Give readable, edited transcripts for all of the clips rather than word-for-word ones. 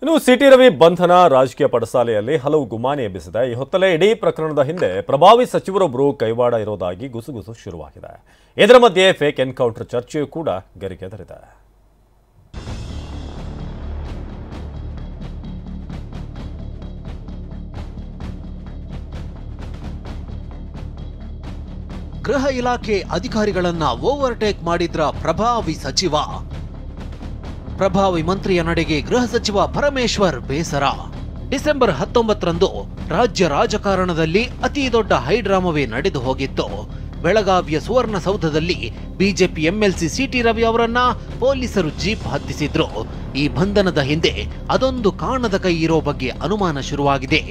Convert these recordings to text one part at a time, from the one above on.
ಇನ್ನು ಸಿಟಿ ರವಿ ಬಂಧನ ರಾಜಕೀಯ ಪಡಸಾಲೆಯಲ್ಲಿ ಹಲವು ಗುಮಾನಿ ಎಬ್ಬಿಸಿದೆ. ಈ ಹೊತ್ತಲೇ ಇಡೀ ಪ್ರಕರಣದ ಹಿಂದೆ ಪ್ರಭಾವಿ ಸಚಿವರೊಬ್ಬರು ಕೈವಾಡ ಇರೋದಾಗಿ ಗುಸುಗುಸು ಶುರುವಾಗಿದೆ. ಇದರ ಮಧ್ಯೆ ಫೇಕ್ ಎನ್ಕೌಂಟರ್ ಚರ್ಚೆಯೂ ಕೂಡ ಗರಿಗೆದರಿದೆ. ಗೃಹ ಇಲಾಖೆ ಅಧಿಕಾರಿಗಳನ್ನ ಓವರ್ಟೇಕ್ ಮಾಡಿದ್ರ ಪ್ರಭಾವಿ ಸಚಿವ. ಪ್ರಭಾವಿ ಮಂತ್ರಿಯ ನಡೆಗೆ ಗೃಹ ಸಚಿವ ಪರಮೇಶ್ವರ್ ಬೇಸರ. ಡಿಸೆಂಬರ್ 19ರಂದು ರಾಜ್ಯ ರಾಜಕಾರಣದಲ್ಲಿ ಅತಿ ದೊಡ್ಡ ಹೈಡ್ರಾಮವೇ ನಡೆದು ಹೋಗಿತ್ತು. ಬೆಳಗಾವಿಯ ಸುವರ್ಣಸೌಧದಲ್ಲಿ ಬಿಜೆಪಿ ಎಂಎಲ್ಸಿ ಸಿಟಿ ರವಿ ಅವರನ್ನ ಪೊಲೀಸರು ಜೀಪ್ ಹತ್ತಿಸಿದ್ರು. ಈ ಬಂಧನದ ಹಿಂದೆ ಅದೊಂದು ಕಾಣದ ಕೈ ಇರೋ ಬಗ್ಗೆ ಅನುಮಾನ ಶುರುವಾಗಿದೆ.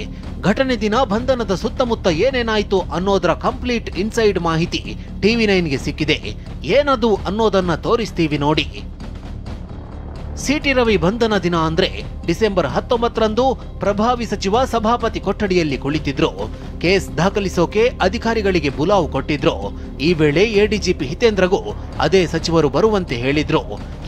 ಘಟನೆ ದಿನ ಬಂಧನದ ಸುತ್ತಮುತ್ತ ಏನೇನಾಯ್ತು ಅನ್ನೋದರ ಕಂಪ್ಲೀಟ್ ಇನ್ಸೈಡ್ ಮಾಹಿತಿ ಟಿವಿ9ಗೆ ಸಿಕ್ಕಿದೆ. ಏನದು ಅನ್ನೋದನ್ನ ತೋರಿಸ್ತೀವಿ ನೋಡಿ. ಸಿಟಿ ರವಿ ಬಂಧನ ದಿನ ಅಂದ್ರೆ ಡಿಸೆಂಬರ್ 19ರಂದು ಪ್ರಭಾವಿ ಸಚಿವ ಸಭಾಪತಿ ಕೊಠಡಿಯಲ್ಲಿ ಕುಳಿತಿದ್ರು. ಕೇಸ್ ದಾಖಲಿಸೋಕೆ ಅಧಿಕಾರಿಗಳಿಗೆ ಬುಲಾವು ಕೊಟ್ಟಿದ್ರು. ಈ ವೇಳೆ ಎಡಿಜಿಪಿ ಹಿತೇಂದ್ರಗೂ ಅದೇ ಸಚಿವರು ಬರುವಂತೆ ಹೇಳಿದ್ರು.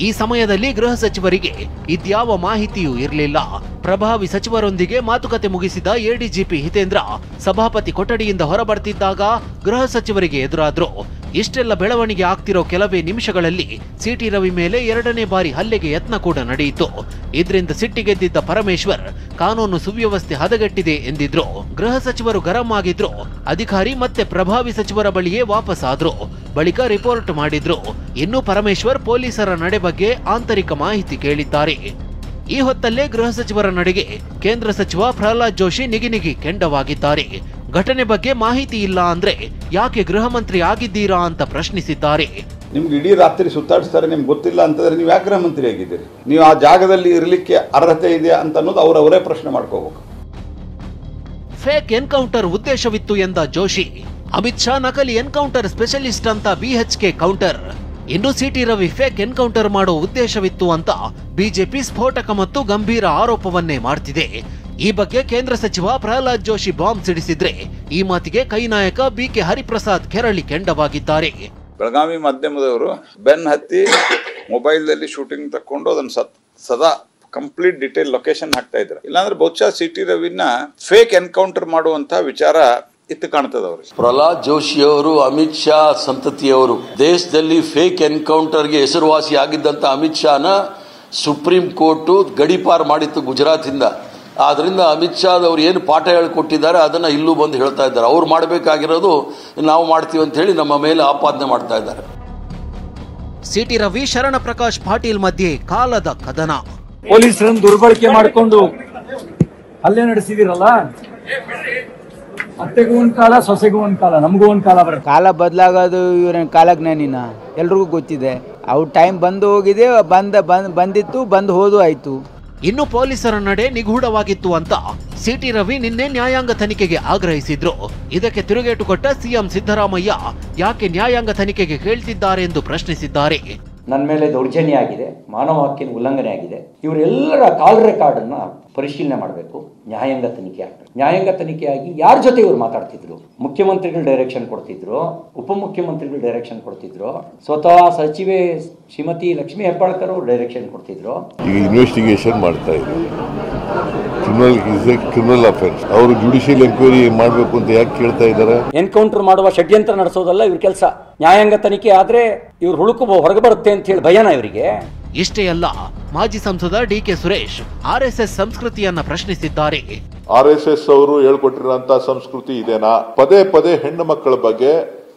ಈ ಸಮಯದಲ್ಲಿ ಗೃಹ ಸಚಿವರಿಗೆ ಇದ್ಯಾವ ಮಾಹಿತಿಯೂ ಇರಲಿಲ್ಲ. ಪ್ರಭಾವಿ ಸಚಿವರೊಂದಿಗೆ ಮಾತುಕತೆ ಮುಗಿಸಿದ ಎಡಿಜಿಪಿ ಹಿತೇಂದ್ರ ಸಭಾಪತಿ ಕೊಠಡಿಯಿಂದ ಹೊರಬರ್ತಿದ್ದಾಗ ಗೃಹ ಸಚಿವರಿಗೆ ಎದುರಾದ್ರು. ಇಷ್ಟೆಲ್ಲ ಬೆಳವಣಿಗೆ ಆಗ್ತಿರೋ ಕೆಲವೇ ನಿಮಿಷಗಳಲ್ಲಿ ಸಿಟಿ ರವಿ ಮೇಲೆ 2ನೇ ಬಾರಿ ಹಲ್ಲೆಗೆ ಯತ್ನ ಕೂಡ ನಡೆಯಿತು. ಇದರಿಂದ ಸಿಟ್ಟಿಗೆದ್ದಿದ್ದ ಪರಮೇಶ್ವರ್ ಕಾನೂನು ಸುವ್ಯವಸ್ಥೆ ಹದಗೆಟ್ಟಿದೆ ಎಂದಿದ್ರು. ಗೃಹ ಸಚಿವರು ಗರಂ ಆಗಿದ್ರು. ಅಧಿಕಾರಿ ಮತ್ತೆ ಪ್ರಭಾವಿ ಸಚಿವರ ಬಳಿಯೇ ವಾಪಸ್ ಆದ್ರು. ಬಳಿಕ ರಿಪೋರ್ಟ್ ಮಾಡಿದ್ರು. ಇನ್ನು ಪರಮೇಶ್ವರ್ ಪೊಲೀಸರ ನಡೆ ಬಗ್ಗೆ ಆಂತರಿಕ ಮಾಹಿತಿ ಕೇಳಿದ್ದಾರೆ. ಈ ಹೊತ್ತಲ್ಲೇ ಗೃಹ ಸಚಿವರ ನಡೆಗೆ ಕೇಂದ್ರ ಸಚಿವ ಪ್ರಹ್ಲಾದ್ ಜೋಶಿ ನಿಗಿನಿಗಿ ಕೆಂಡವಾಗಿದ್ದಾರೆ. ಘಟನೆ ಬಗ್ಗೆ ಮಾಹಿತಿ ಇಲ್ಲ ಅಂದ್ರೆ ಯಾಕೆ ಗೃಹ ಮಂತ್ರಿ ಆಗಿದ್ದೀರಾ ಅಂತ ಪ್ರಶ್ನಿಸಿದ್ದಾರೆ. ನಿಮ್ಗೆ ಇಡೀ ರಾತ್ರಿ ಸುತ್ತಾಡಿಸ್ತಾರೆ, ನಿಮ್ಗೆ ಗೊತ್ತಿಲ್ಲ ಅಂತಂದ್ರೆ ನೀವು ಯಾಕೆ ಗೃಹ ಮಂತ್ರಿ ಆಗಿದ್ದೀರಿ? ನೀವು ಆ ಜಾಗದಲ್ಲಿ ಇರಲಿಕ್ಕೆ ಅರ್ಹತೆ ಇದೆಯಾ ಅಂತ ಅನ್ನೋದು ಅವರವರೇ ಪ್ರಶ್ನೆ ಮಾಡ್ಕೋಬೇಕು. ಫೇಕ್ ಎನ್ಕೌಂಟರ್ ಉದ್ದೇಶವಿತ್ತು ಎಂದ ಜೋಶಿ. ಅಮಿತ್ ಶಾ ನಕಲಿ ಎನ್ಕೌಂಟರ್ ಸ್ಪೆಷಲಿಸ್ಟ್ ಅಂತ ಬಿಎಚ್ಕೆ ಕೌಂಟರ್. ಇನ್ನು ಸಿಟಿ ರವಿ ಫೇಕ್ ಎನ್ಕೌಂಟರ್ ಮಾಡೋ ಉದ್ದೇಶವಿತ್ತು ಅಂತ ಬಿಜೆಪಿ ಸ್ಫೋಟಕ ಮತ್ತು ಗಂಭೀರ ಆರೋಪವನ್ನೇ ಮಾಡ್ತಿದೆ. ಈ ಬಗ್ಗೆ ಕೇಂದ್ರ ಸಚಿವ ಪ್ರಹ್ಲಾದ್ ಜೋಶಿ ಬಾಂಬ್ ಸಿಡಿಸಿದ್ರೆ ಈ ಮಾತಿಗೆ ಕೈ ನಾಯಕ ಬಿಕೆ ಹರಿಪ್ರಸಾದ್ ಕೆರಳಿ ಕೆಂಡವಾಗಿದ್ದಾರೆ. ಬೆಳಗಾವಿ ಮಾಧ್ಯಮದವರು ಬೆನ್ ಹತ್ತಿ ಮೊಬೈಲ್ನಲ್ಲಿ ಶೂಟಿಂಗ್ ತಕೊಂಡು ಅದನ್ನ ಸದಾ ಕಂಪ್ಲೀಟ್ ಡಿಟೇಲ್ ಲೊಕೇಶನ್ ಹಾಕ್ತಾ ಇದ್ರು. ಇಲ್ಲಾಂದ್ರೆ ಬಹುಶಃ ಸಿಟಿ ರವಿನ ಫೇಕ್ ಎನ್ಕೌಂಟರ್ ಮಾಡುವಂತ ವಿಚಾರ ಇತ್ತು ಕಾಣ್ತದ. ಅವರು ಪ್ರಹ್ಲಾದ್ ಜೋಶಿ ಅವರು ಅಮಿತ್ ಶಾ ಸಂತತಿಯವರು ದೇಶದಲ್ಲಿ ಫೇಕ್ ಎನ್ಕೌಂಟರ್ಗೆ ಹೆಸರುವಾಸಿ ಆಗಿದ್ದಂತ ಅಮಿತ್ ಶಾನ ಸುಪ್ರೀಂ ಕೋರ್ಟ್ ಗಡಿಪಾರ್ ಮಾಡಿತ್ತು ಗುಜರಾತ್ ಇಂದ. ಆದ್ರಿಂದ ಅಮಿತ್ ಶಾ ಅವರು ಏನು ಪಾಠ ಹೇಳಿಕೊಟ್ಟಿದ್ದಾರೆ ಅದನ್ನ ಇಲ್ಲೂ ಬಂದು ಹೇಳ್ತಾ ಇದ್ದಾರೆ. ಅವ್ರು ಮಾಡಬೇಕಾಗಿರೋದು ನಾವು ಮಾಡ್ತೀವಿ ಅಂತ ಹೇಳಿ ನಮ್ಮ ಮೇಲೆ ಆಪಾದನೆ ಮಾಡ್ತಾ ಇದ್ದಾರೆ. ಸಿಟಿ ರವಿ ಶರಣ ಪ್ರಕಾಶ್ ಪಾಟೀಲ್ ಮಧ್ಯೆ ಕಾಲದ ಕದನ. ಪೊಲೀಸರನ್ನು ದುರ್ಬಳಕೆ ಮಾಡಿಕೊಂಡು ಹಲ್ಲೆ ನಡೆಸಿದಿರಲ್ಲ, ಅತ್ತೆಗೂ ಒಂದ್ ಕಾಲ, ಸೊಸೆಗೂ ಒಂದ್ ಕಾಲ, ನಮಗೂ ಒಂದ್ ಕಾಲ ಬರುತ್ತೆ. ಕಾಲ ಬದಲಾಗೋದು ಇವ್ರ ಕಾಲಜ್ಞಾನಿನ ಎಲ್ರಿಗೂ ಗೊತ್ತಿದೆ. ಅವ್ರ ಟೈಮ್ ಬಂದು ಹೋಗಿದೆ, ಬಂದಿತ್ತು, ಬಂದು ಹೋದು ಆಯ್ತು. ಇನ್ನು ಪೊಲೀಸರ ನಡೆ ನಿಗೂಢವಾಗಿತ್ತು ಅಂತ ಸಿಟಿ ರವಿ ನಿನ್ನೆ ನ್ಯಾಯಾಂಗ ತನಿಖೆಗೆ ಆಗ್ರಹಿಸಿದ್ರು. ಇದಕ್ಕೆ ತಿರುಗೇಟು ಕೊಟ್ಟ ಸಿಎಂ ಸಿದ್ದರಾಮಯ್ಯ ಯಾಕೆ ನ್ಯಾಯಾಂಗ ತನಿಖೆಗೆ ಕೇಳ್ತಿದ್ದಾರೆ ಎಂದು ಪ್ರಶ್ನಿಸಿದ್ದಾರೆ. ನನ್ನ ಮೇಲೆ ದೌರ್ಜನ್ಯ ಆಗಿದೆ, ಮಾನವ ಹಕ್ಕಿನ ಉಲ್ಲಂಘನೆ ಆಗಿದೆ. ಇವರೆಲ್ಲರ ಕಾಲ್ ರೆಕಾರ್ಡ್ ಅನ್ನ ಪರಿಶೀಲನೆ ಮಾಡಬೇಕು, ನ್ಯಾಯಾಂಗ ತನಿಖೆ ಆಗಬೇಕು. ನ್ಯಾಯಾಂಗ ತನಿಖೆಯಾಗಿ ಯಾರ ಜೊತೆ ಇವರು ಮಾತಾಡ್ತಿದ್ರು? ಮುಖ್ಯಮಂತ್ರಿಗಳು ಡೈರೆಕ್ಷನ್ ಕೊಡ್ತಿದ್ರು, ಉಪಮುಖ್ಯಮಂತ್ರಿಗಳು ಡೈರೆಕ್ಷನ್ ಕೊಡ್ತಿದ್ರು, ಸ್ವತಃ ಸಚಿವೆ ಶ್ರೀಮತಿ ಲಕ್ಷ್ಮೀ ಹೆಬ್ಬಾಳ್ಕರ್ ಅವರು ಡೈರೆಕ್ಷನ್ ಕೊಡ್ತಿದ್ರು. ಈಗ ಇನ್ವೆಸ್ಟಿಗೇಷನ್ ಮಾಡ್ತಾ ಇದ್ರು. ಕ್ರಿಮಿನಲ್ ಅಫೆನ್ಸ್ ಅವರು ಜುಡಿಷಿಯಲ್ ಎಂಕ್ವೈರಿ ಮಾಡಬೇಕು ಅಂತ ಯಾಕೆ ಕೇಳ್ತಾ ಇದ್ದಾರೆ? ಎನ್ಕೌಂಟರ್ ಮಾಡುವ ಷಡ್ಯಂತ್ರ ನಡೆಸೋದಲ್ಲ ಇವ್ರ ಕೆಲಸ. ನ್ಯಾಯಾಂಗ ತನಿಖೆ ಆದ್ರೆ ಇವ್ರು ಹುಳುಕು ಹೊರಗೆ ಬರುತ್ತೆ ಅಂತ ಹೇಳಿ ಭಯನ ಇವರಿಗೆ. ಇಷ್ಟೇ ಅಲ್ಲ, ಮಾಜಿ ಸಂಸದ ಡಿಕೆ ಸುರೇಶ್ ಆರ್ಎಸ್ಎಸ್ ಸಂಸ್ಕೃತಿಯನ್ನ ಪ್ರಶ್ನಿಸಿದ್ದಾರೆ. RSS ಅವರು ಹೇಳ್ಕೊಟ್ಟಿರುವಂತ ಸಂಸ್ಕೃತಿ ಇದೆನಾ? ಪದೇ ಪದೇ ಹೆಣ್ಣು ಮಕ್ಕಳ ಬಗ್ಗೆ,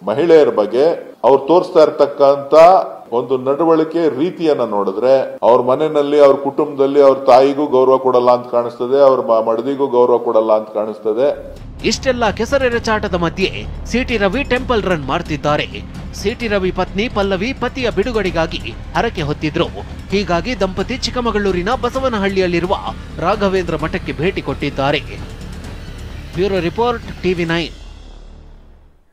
ಮಹಿಳೆಯರ ಬಗ್ಗೆ ಅವ್ರು ತೋರಿಸ್ತಾ ಇರ್ತಕ್ಕಂತ ಒಂದು ನಡವಳಿಕೆ ರೀತಿಯನ್ನ ನೋಡಿದ್ರೆ ಅವ್ರ ಮನೆಯಲ್ಲಿ, ಅವ್ರ ಕುಟುಂಬದಲ್ಲಿ ಅವ್ರ ತಾಯಿಗೂ ಗೌರವ ಕೊಡಲ್ಲ ಅಂತ ಕಾಣಿಸ್ತದೆ, ಅವ್ರ ಮಡದಿಗೂ ಗೌರವ ಕೊಡಲ್ಲ ಅಂತ ಕಾಣಿಸ್ತದೆ. ಇಷ್ಟೆಲ್ಲ ಕೆಸರೆರಚಾಟದ ಮಧ್ಯೆ ಸಿಟಿ ರವಿ ಟೆಂಪಲ್ ರನ್ ಮಾಡ್ತಿದ್ದಾರೆ. ಸಿಟಿ ರವಿ ಪತ್ನಿ ಪಲ್ಲವಿ ಪತಿಯ ಬಿಡುಗಡೆಗಾಗಿ ಹರಕೆ ಹೊತ್ತಿದ್ರು. ಹೀಗಾಗಿ ದಂಪತಿ ಚಿಕ್ಕಮಗಳೂರಿನ ಬಸವನಹಳ್ಳಿಯಲ್ಲಿರುವ ರಾಘವೇಂದ್ರ ಮಠಕ್ಕೆ ಭೇಟಿ ಕೊಟ್ಟಿದ್ದಾರೆ. Bureau report ಟಿವಿ9.